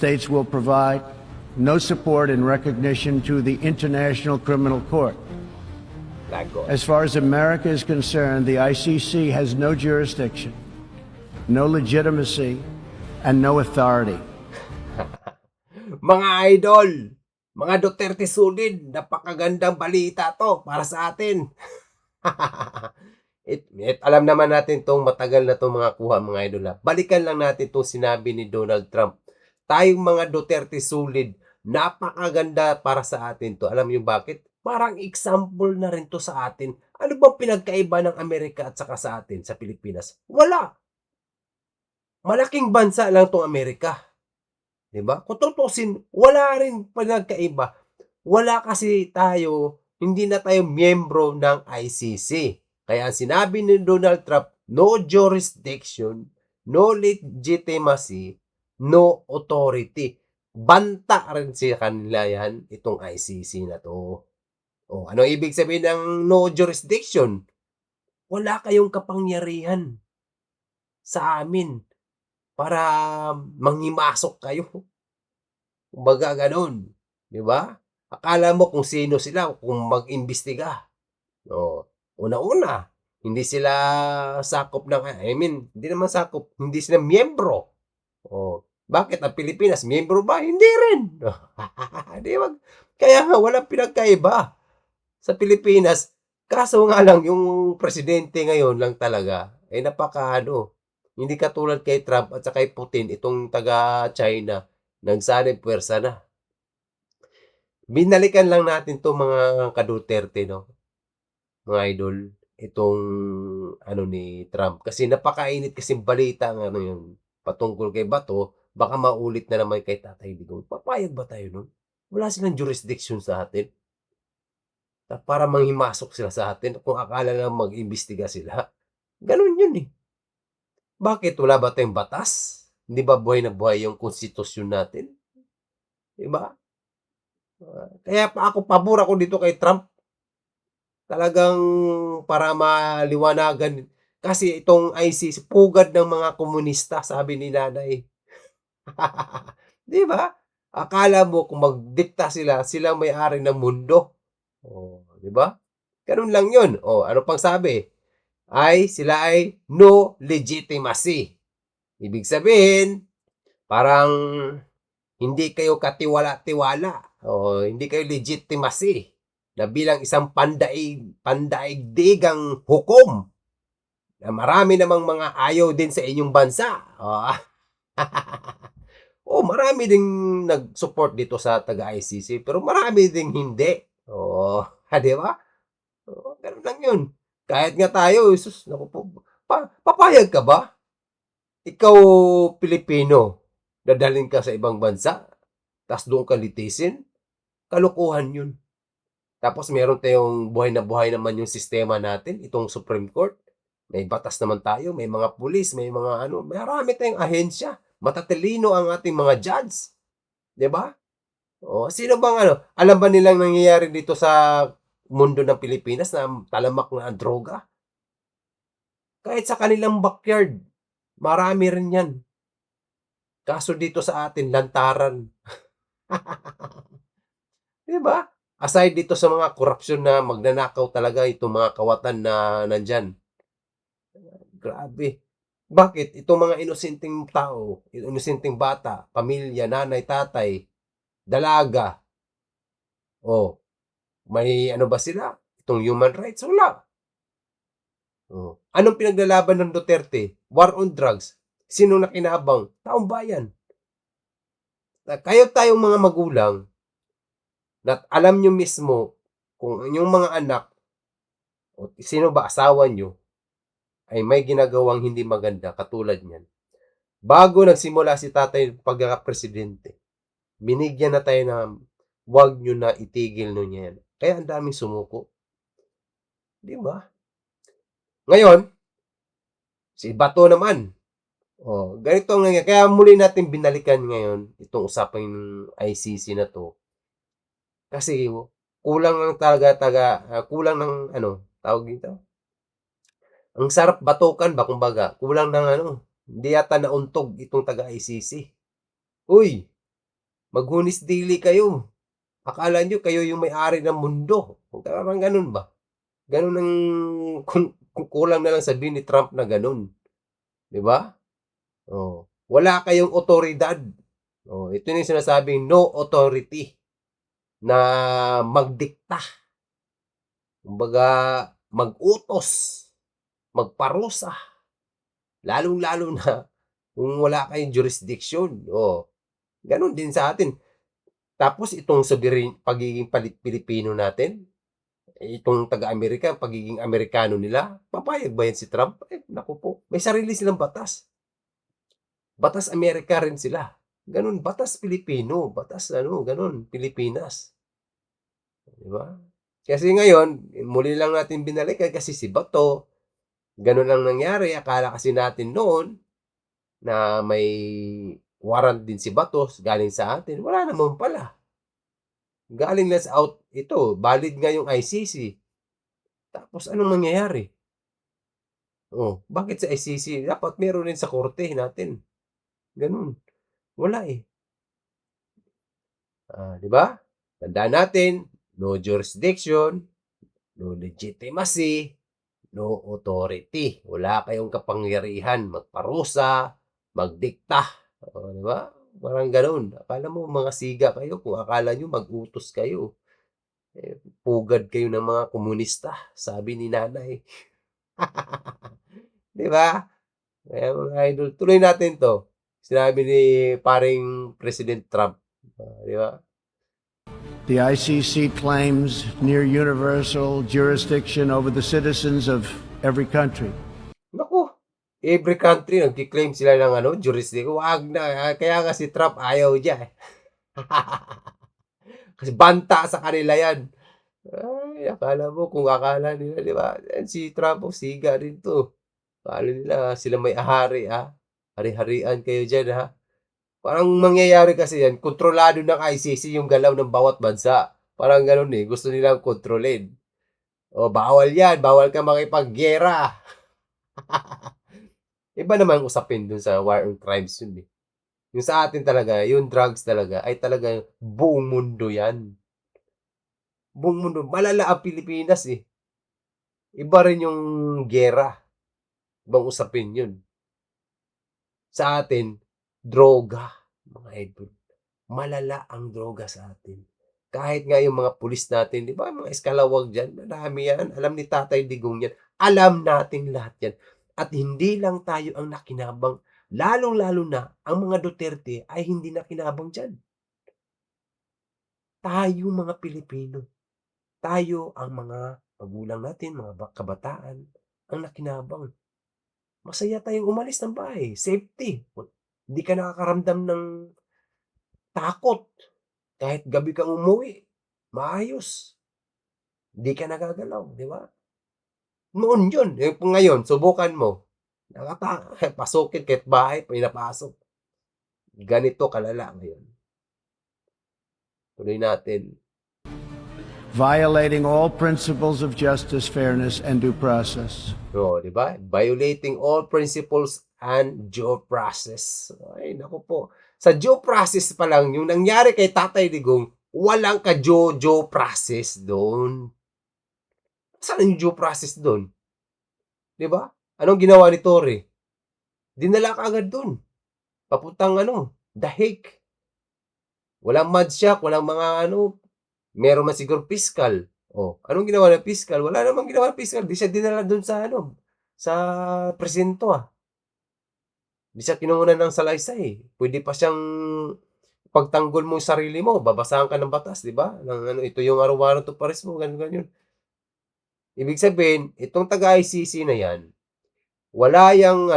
States will provide no support and recognition to the International Criminal Court. Lago. As far as America is concerned, the ICC has no jurisdiction, no legitimacy, and no authority. Mga idol, mga Duterte Sulid, napakagandang balita to para sa atin. Alam naman natin tong matagal na tong mga kuha, mga idol. Balikan lang natin tong sinabi ni Donald Trump. Tayong mga Duterte Sulid, napakaganda para sa atin to. Alam niyo bakit? Parang example na rin to sa atin. Ano bang pinagkaiba ng Amerika at saka sa atin, sa Pilipinas? Wala. Malaking bansa lang tong Amerika. Diba? Kung tutusin, wala rin pinagkaiba. Wala kasi tayo, hindi na tayo miyembro ng ICC. Kaya ang sinabi ni Donald Trump, no jurisdiction, no legitimacy, no authority. Banta rin sa kanila yan, itong ICC na to. O, ano ibig sabihin ng no jurisdiction? Wala kayong kapangyarihan sa amin para manghimasok kayo. Kumbaga ganun. Di ba? Akala mo kung sino sila, kung mag-imbestiga. O, una-una, hindi sila sakop ng, hindi naman sakop, hindi sila miyembro. O, bakit ang Pilipinas, miyembro ba? Hindi rin. Di ba? Kaya nga, walang pinagkaiba sa Pilipinas. Kaso nga lang, yung presidente ngayon lang talaga, hindi katulad kay Trump at saka kay Putin, itong taga-China, nagsanib puwersa na. Binalikan lang natin to mga ka-Duterte, no? Mga idol, itong ni Trump. Kasi napakainit kasi balita ng yun, patungkol kay Bato, baka maulit na naman kay Tatay Digong. Papayag ba tayo nun? Wala silang jurisdiction sa atin. Para manghimasok sila sa atin kung akala lang mag-imbestiga sila. Ganun yun eh. Bakit? Wala ba tayong batas? Hindi ba buhay na buhay yung konstitusyon natin? Diba? Kaya ako, pabor ako dito kay Trump. Talagang para maliwanagan. Kasi itong ICC, pugad ng mga komunista, sabi ni nanay. Diba? Akala mo kung magdikta sila, silang may-ari ng mundo. Oh, di ba? Ganun lang 'yun. Oh, ano pang sabi? Sila ay no legitimacy. Ibig sabihin, parang hindi kayo katiwala-tiwala. O hindi kayo legitimacy na bilang isang pandaigdigang hukom na marami namang mga ayaw din sa inyong bansa. Marami ding nag-support dito sa taga-ICC, pero marami ding hindi. Di ba? Ganun lang yun. Kahit nga tayo, sus, naku po, papayag ka ba? Ikaw, Pilipino, dadalhin ka sa ibang bansa, tapos doon ka litisin? Kalukuhan yun. Tapos meron tayong buhay na buhay naman yung sistema natin, itong Supreme Court. May batas naman tayo, may mga pulis, may mga marami tayong ahensya. Matatalino ang ating mga judge. Di ba? Sino bang alam ba nilang nangyayari dito sa mundo ng Pilipinas na talamak na ang droga? Kahit sa kanilang backyard, marami rin yan. Kaso dito sa atin, lantaran. Di ba? Aside dito sa mga korupsyon na magnanakaw talaga itong mga kawatan na nandyan. Grabe. Bakit? Itong mga inosenteng tao, inosenteng bata, pamilya, nanay, tatay, dalaga. May ba sila? Itong human rights? Wala. Anong pinaglalaban ng Duterte? War on drugs. Sino nakinabang? Taong bayan. Kayo tayong mga magulang, na alam nyo mismo kung inyong mga anak, o sino ba asawa nyo, ay may ginagawang hindi maganda katulad niyan. Bago nagsimula si tatay pagkakapresidente, binigyan na tayo na wag nyo na itigil nyo yan. Kaya ang daming sumuko. Di ba? Ngayon, si Bato naman. Ganito ang nangyayari. Kaya muli natin binalikan ngayon itong usapang ICC na to. Kasi kulang ng kulang ng tawag dito. Ang sarap batukan ba kumbaga. Kulang ng hindi yata nauntog itong taga-ICC. Uy, Maghunis dili kayo. Akala nyo kayo yung may-ari ng mundo. Parang ganun ba? Ganun ang kung kulang na lang sabihin ni Trump na ganun. 'Di ba? Oh, wala kayong otoridad. Oh, ito yung sinasabing no authority na magdikta. Kumbaga, mag-utos, magparusa. Lalong-lalo na kung wala kayong jurisdiction. Oh, ganun din sa atin. Tapos itong pagiging Pilipino natin, itong taga-Amerika, pagiging Amerikano nila, papayag ba yan si Trump? Naku po, may sarili silang batas. Batas Amerika rin sila. Ganun, batas Pilipino, batas ganun, Pilipinas. Diba? Kasi ngayon, muli lang natin binalikan kasi si Bato, ganun lang nangyari. Akala kasi natin noon na may warrant din si Bato galing sa atin. Wala naman pala. Galing na sa valid nga yung ICC. Tapos anong nangyayari? Oh, bakit sa ICC? Dapat meron din sa korte natin. Ganun. Wala eh. Di ba? Tandaan natin, no jurisdiction, no legitimacy, no authority. Wala kayong kapangyarihan magparusa, magdikta. Di ba? Parang ganun. Akala mo mga siga kayo kung akala nyo mag-utos kayo. Pugad kayo ng mga komunista, sabi ni nanay. Di ba? Kaya mga idol, tuloy natin to. Sinabi ni paring President Trump. Di ba? The ICC claims near universal jurisdiction over the citizens of every country. Naku, every country nagki-claim sila ng jurisdiction. Wag na. Kaya nga si Trump ayaw diyan. Kasi banta sa kanila yan. Ay, akala mo kung akala nila, di ba? Si Trump, siga rin to. Akala nila sila may ahari, ha? Hari-harian kayo dyan, ha? Parang mangyayari kasi yan, kontrolado ng ICC yung galaw ng bawat bansa. Parang ganun eh, gusto nilang kontrolin. O, bawal yan, bawal ka makipaggera. Iba naman usapin dun sa war on crimes yun eh. Yung sa atin talaga, yung drugs talaga, ay talaga buong mundo yan. Buong mundo, malala ang Pilipinas eh. Iba rin yung gera. Ibang usapin yun. Sa atin, droga, mga idol. Malala ang droga sa atin. Kahit nga yung mga pulis natin, di ba, mga eskalawag dyan, marami yan. Alam ni Tatay Digong yan. Alam natin lahat yan. At hindi lang tayo ang nakinabang, lalong-lalo na ang mga Duterte ay hindi nakinabang dyan. Tayo mga Pilipino, tayo ang mga magulang natin, mga kabataan, ang nakinabang. Masaya tayong umalis ng bahay. Safety. Hindi ka nakakaramdam ng takot. Kahit gabi kang umuwi, maayos. Hindi ka nagagalaw, di ba? Noon yun. Ngayon, subukan mo. Pasukin kahit bahay, pinapasok. Ganito kalala ngayon. Tuloy natin. Violating all principles of justice, fairness, and due process. Di ba? Violating all principles and due process. Ay, naku po. Sa due process pa lang, yung nangyari kay Tatay Digong, walang ka-due process doon. Saan yung due process doon? Di ba? Anong ginawa ni Tory? Dinala ka agad doon. Papuntang The Hague. Walang madsyak, walang mga meron man siguro fiscal. Anong ginawa ng fiscal? Wala namang ginawa ng fiscal. Di siya dinala doon sa sa presinto Di siya kinuha ng salaysay. Pwede pa siyang pagtanggol mo yung sarili mo, babasahan ka ng batas, di ba? Ito yung araw-araw to pares mo, ganun. Ibig sabihin, itong taga-ICC na yan, wala yang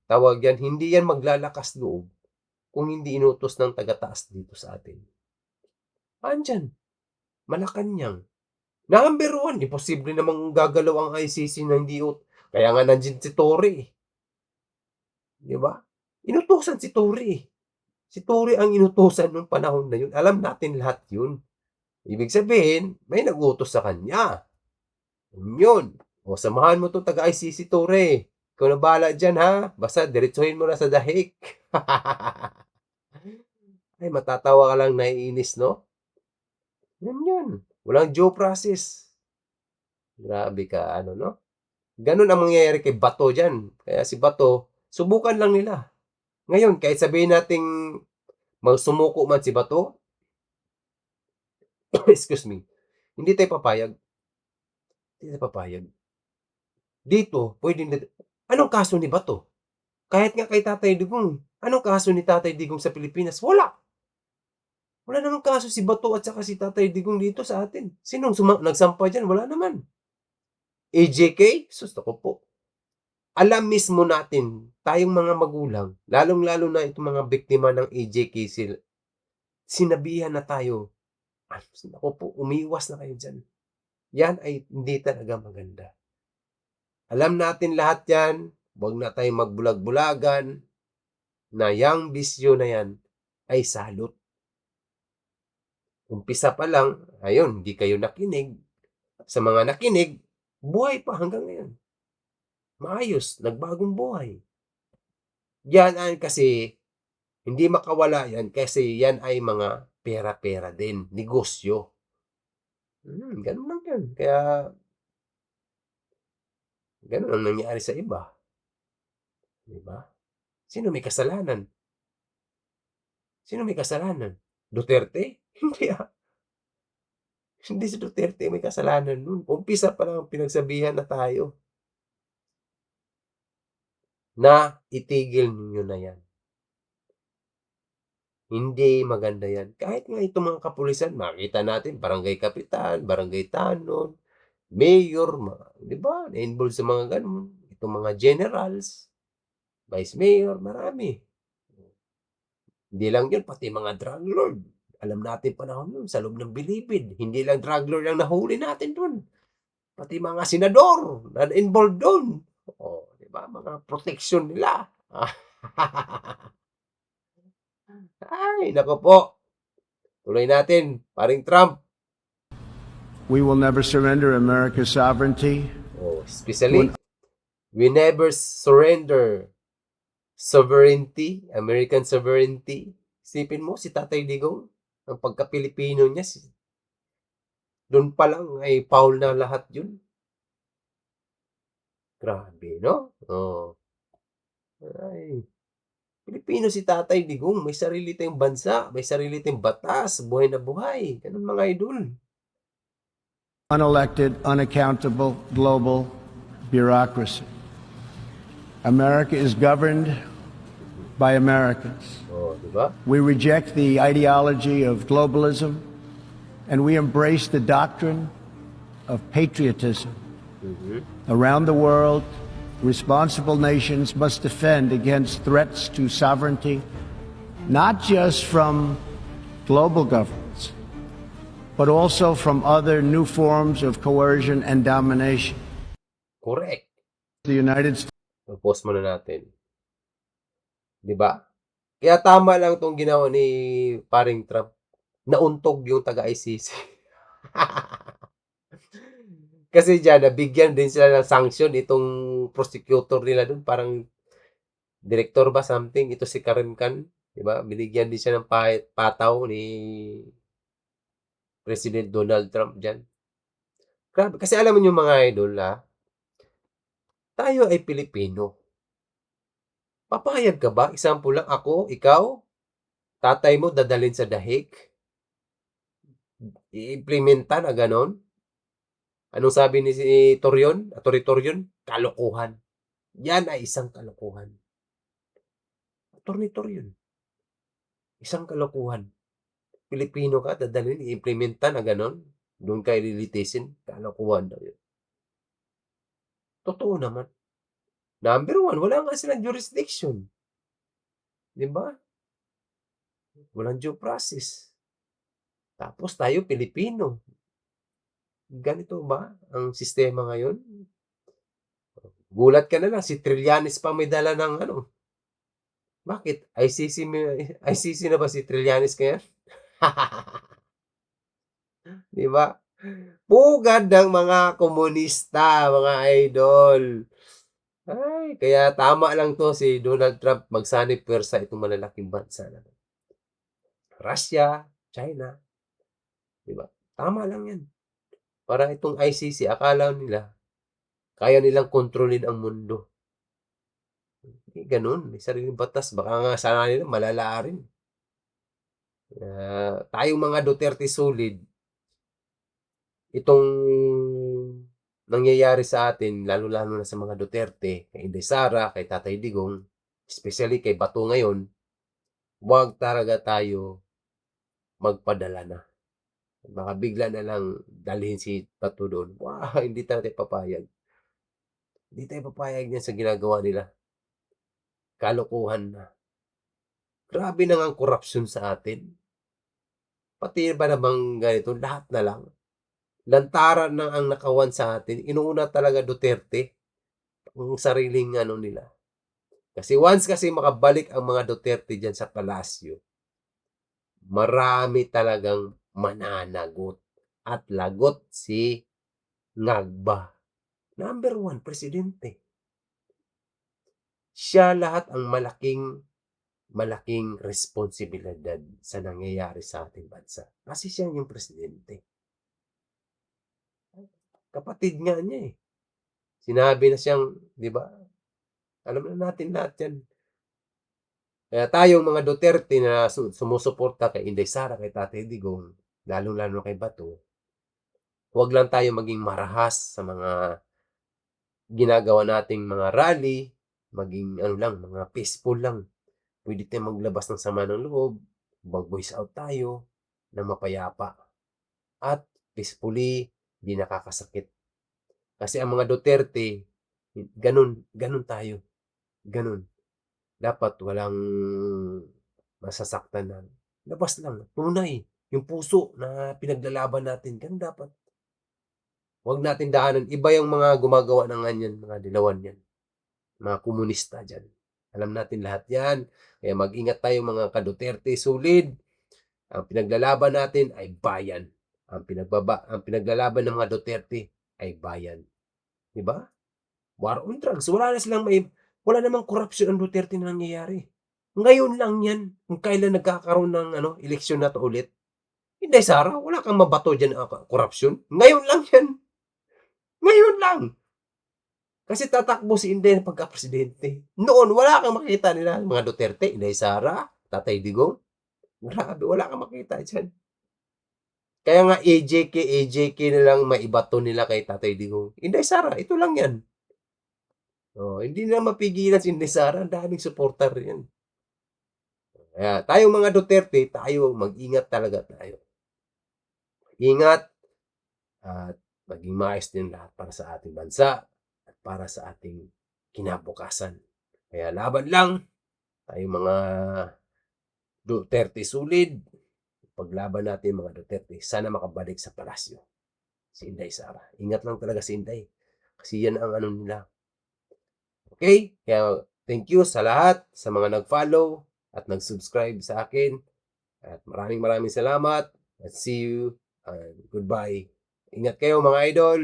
tawag yan, hindi yan maglalakas loob kung hindi inutos ng taga-taas dito sa atin. Andyan, Malacanang. Number 1, imposible namang gagalaw ang ICC na hindi kaya nga nandiyan si Tory. Di ba? Inutusan si Tory. Si Tory ang inutusan nung panahon na yun. Alam natin lahat yun. Ibig sabihin, may nag-utos sa kanya. Yun. Samahan mo itong taga-ICC, Tory. Ikaw na bahala dyan, ha? Basta diretsuhin mo na sa The Hague. Ay, matatawa ka lang, naiinis, no? Yan. Walang due process. Grabe ka, ano, no? Ganun ang mangyayari kay Bato dyan. Kaya si Bato, subukan lang nila. Ngayon, kahit sabihin nating sumuko man si Bato, excuse me, hindi tayo papayag. Hindi tayo papayag. Dito, pwede na, anong kaso ni Bato? Kahit nga kay Tatay Digong, anong kaso ni Tatay Digong sa Pilipinas? Wala. Wala namang kaso si Bato at saka si Tatay Digong dito sa atin. Sinong nagsampa dyan? Wala naman. AJK? Sus, ako po. Alam mismo natin, tayong mga magulang, lalong-lalo na itong mga biktima ng AJK, sinabihan na tayo, ako po, umiwas na kayo dyan. Yan ay hindi talaga maganda. Alam natin lahat yan, huwag na tayong magbulag-bulagan, na yang bisyo na yan ay salot. Umpisa pa lang, ayun, hindi kayo nakinig. Sa mga nakinig, buhay pa hanggang ngayon. Maayos, nagbagong buhay. Yan ay kasi, hindi makawala yan kasi yan ay mga pera-pera din, negosyo. Ganun lang yan. Kaya, ganun ang nangyari sa iba. Diba? Sino may kasalanan? Sino may kasalanan? Duterte? Hindi ah. Hindi si Duterte may kasalanan nun. Umpisa pa lang pinagsabihan na tayo na itigil ninyo na yan. Hindi maganda yan. Kahit nga itong mga kapulisan, makita natin, barangay kapitan, barangay tanod, mayor, di ba? Na-involved sa mga ganun. Itong mga generals, vice mayor, marami. Hindi lang yun, pati mga drug lord. Alam natin panahon nun, sa loob ng bilibid. Hindi lang drug lord ang nahuli natin dun. Pati mga senador na involved dun. O, di ba? Mga protection nila. Ay, nako po. Tuloy natin, paring Trump. We will never surrender America's sovereignty. Oh, especially, we never surrender sovereignty, American sovereignty. Isipin mo, si Tatay Digong, ang pagka-Pilipino niya, doon pa lang ay foul na lahat yun. Grabe, no? Oh. Ay, Pilipino si Tatay Digong, may sarili tayong bansa, may sarili tayong batas, buhay na buhay. Ganun mga idol. Unelected, unaccountable global bureaucracy. America is governed by Americans. Oh, di ba? We reject the ideology of globalism and we embrace the doctrine of patriotism. Around the world, responsible nations must defend against threats to sovereignty, not just from global governments, but also from other new forms of coercion and domination. Correct. The United States. Pause muna natin. Di ba? Kaya tama lang itong ginawa ni paring Trump. Nauntog yung taga-ICC. Kasi dyan, nabigyan din sila ng sanction itong prosecutor nila dun. Parang director ba something? Ito si Karim Khan. Di ba? Binigyan din siya ng pataw ni President Donald Trump dyan. Grabe. Kasi alam mo yung mga idol, tayo ay Pilipino. Papayag ka ba? Example lang, ako, ikaw, tatay mo dadalhin sa dahig. I-implementa na ganon. Anong sabi ni si Torion? Atty. Torion? Kalokohan. Yan ay isang kalokohan. Atty. Torion. Isang kalokohan. Pilipino ka, dadalhin, i-implementa na ganon. Doon kayo lilitisin. Kalokohan daw yun. Totoo naman. Number one, wala nga silang jurisdiction. Diba? Walang due process. Tapos tayo, Pilipino. Ganito ba ang sistema ngayon? Gulat ka na lang, si Trillanes pa may dala ng ano. Bakit? ICC na ba si Trillanes kaya? Diba? Pugad ng mga komunista, mga idol. Ay, kaya tama lang to si Donald Trump magsanib pwersa itong malalaking bansa na. Russia, China, 'di ba? Tama lang 'yan. Para itong ICC akala nila kaya nilang kontrolin ang mundo. Hindi gano'n, may sariling batas baka nga sa nila malala rin. Tayong mga Duterte solid, itong nangyayari sa atin lalong-lalo na sa mga Duterte, kay Inday Sara, kay Tatay Digong, especially kay Bato ngayon, 'wag talaga tayo magpadala na. Baka bigla na lang dalhin si Bato do'n, hindi tayo papayag. Hindi tayo papayag niyan sa ginagawa nila. Kalokohan na. Grabe na ngang korapsyon sa atin. Pati ba namang ganito, lahat na lang. Lantaran na ang nakawan sa atin. Inuuna talaga Duterte ang sariling ano nila. Kasi once kasi makabalik ang mga Duterte dyan sa palasyo, marami talagang mananagot at lagot si Ngagba. Number 1, presidente. Siya lahat ang malaking responsibilidad sa nangyayari sa ating bansa. Kasi siya yung presidente. Kapatid nga niya eh. Sinabi na siyang, 'di ba? Alam na natin lahat 'yan. Kaya tayong mga Duterte na sumusuporta kay Inday Sara, kay Tatay Digong, lalong-lalo kay Bato, huwag lang tayo maging marahas sa mga ginagawa nating mga rally, maging ano lang, mga peaceful lang. Pwede tayong maglabas ng sama ng loob, mag-voice out tayo na mapayapa at peacefully, di nakakasakit. Kasi ang mga Duterte, ganun tayo. Ganun. Dapat walang masasaktan na. Labas lang, tunay. Yung puso na pinaglalaban natin, ganun dapat. Huwag natin daanan. Iba yung mga gumagawa ng ganyan, mga dilawan yan. Mga komunista dyan. Alam natin lahat yan. Kaya mag-ingat tayo mga ka-Duterte, solid. Ang pinaglalaban natin ay bayan. Ang pinaglalaban ng mga Duterte ay bayan. Diba? War on drugs. Wala namang korupsyon ang Duterte na nangyayari. Ngayon lang yan. Kung kailan nagkakaroon ng eleksyon na to ulit. Hindi, Sara, wala kang mabato dyan korupsyon. Ngayon lang yan. Ngayon lang. Kasi tatakbo si Inday na pagka-presidente. Noon, wala kang makita nila. Mga Duterte, Inday Sara, Tatay Digong. Grabe, wala kang makita dyan. Kaya nga AJK na lang maibato nila kay Tatay Digong. Inday Sara, ito lang yan. Hindi na mapigilan si Inday Sara. Ang daming supporter yan. Kaya tayong mga Duterte, tayo mag-ingat talaga tayo. Ingat at maging maayos din lahat para sa ating bansa at para sa ating kinabukasan. Kaya laban lang, tayong mga Duterte solid. Paglaban natin mga Duterte, sana makabalik sa palasyo si Inday Sara. Ingat lang talaga si Inday. Kasi yan ang nila. Okay? Kaya thank you sa lahat, sa mga nag-follow at nag-subscribe sa akin. At maraming salamat. At see you and goodbye. Ingat kayo mga idol.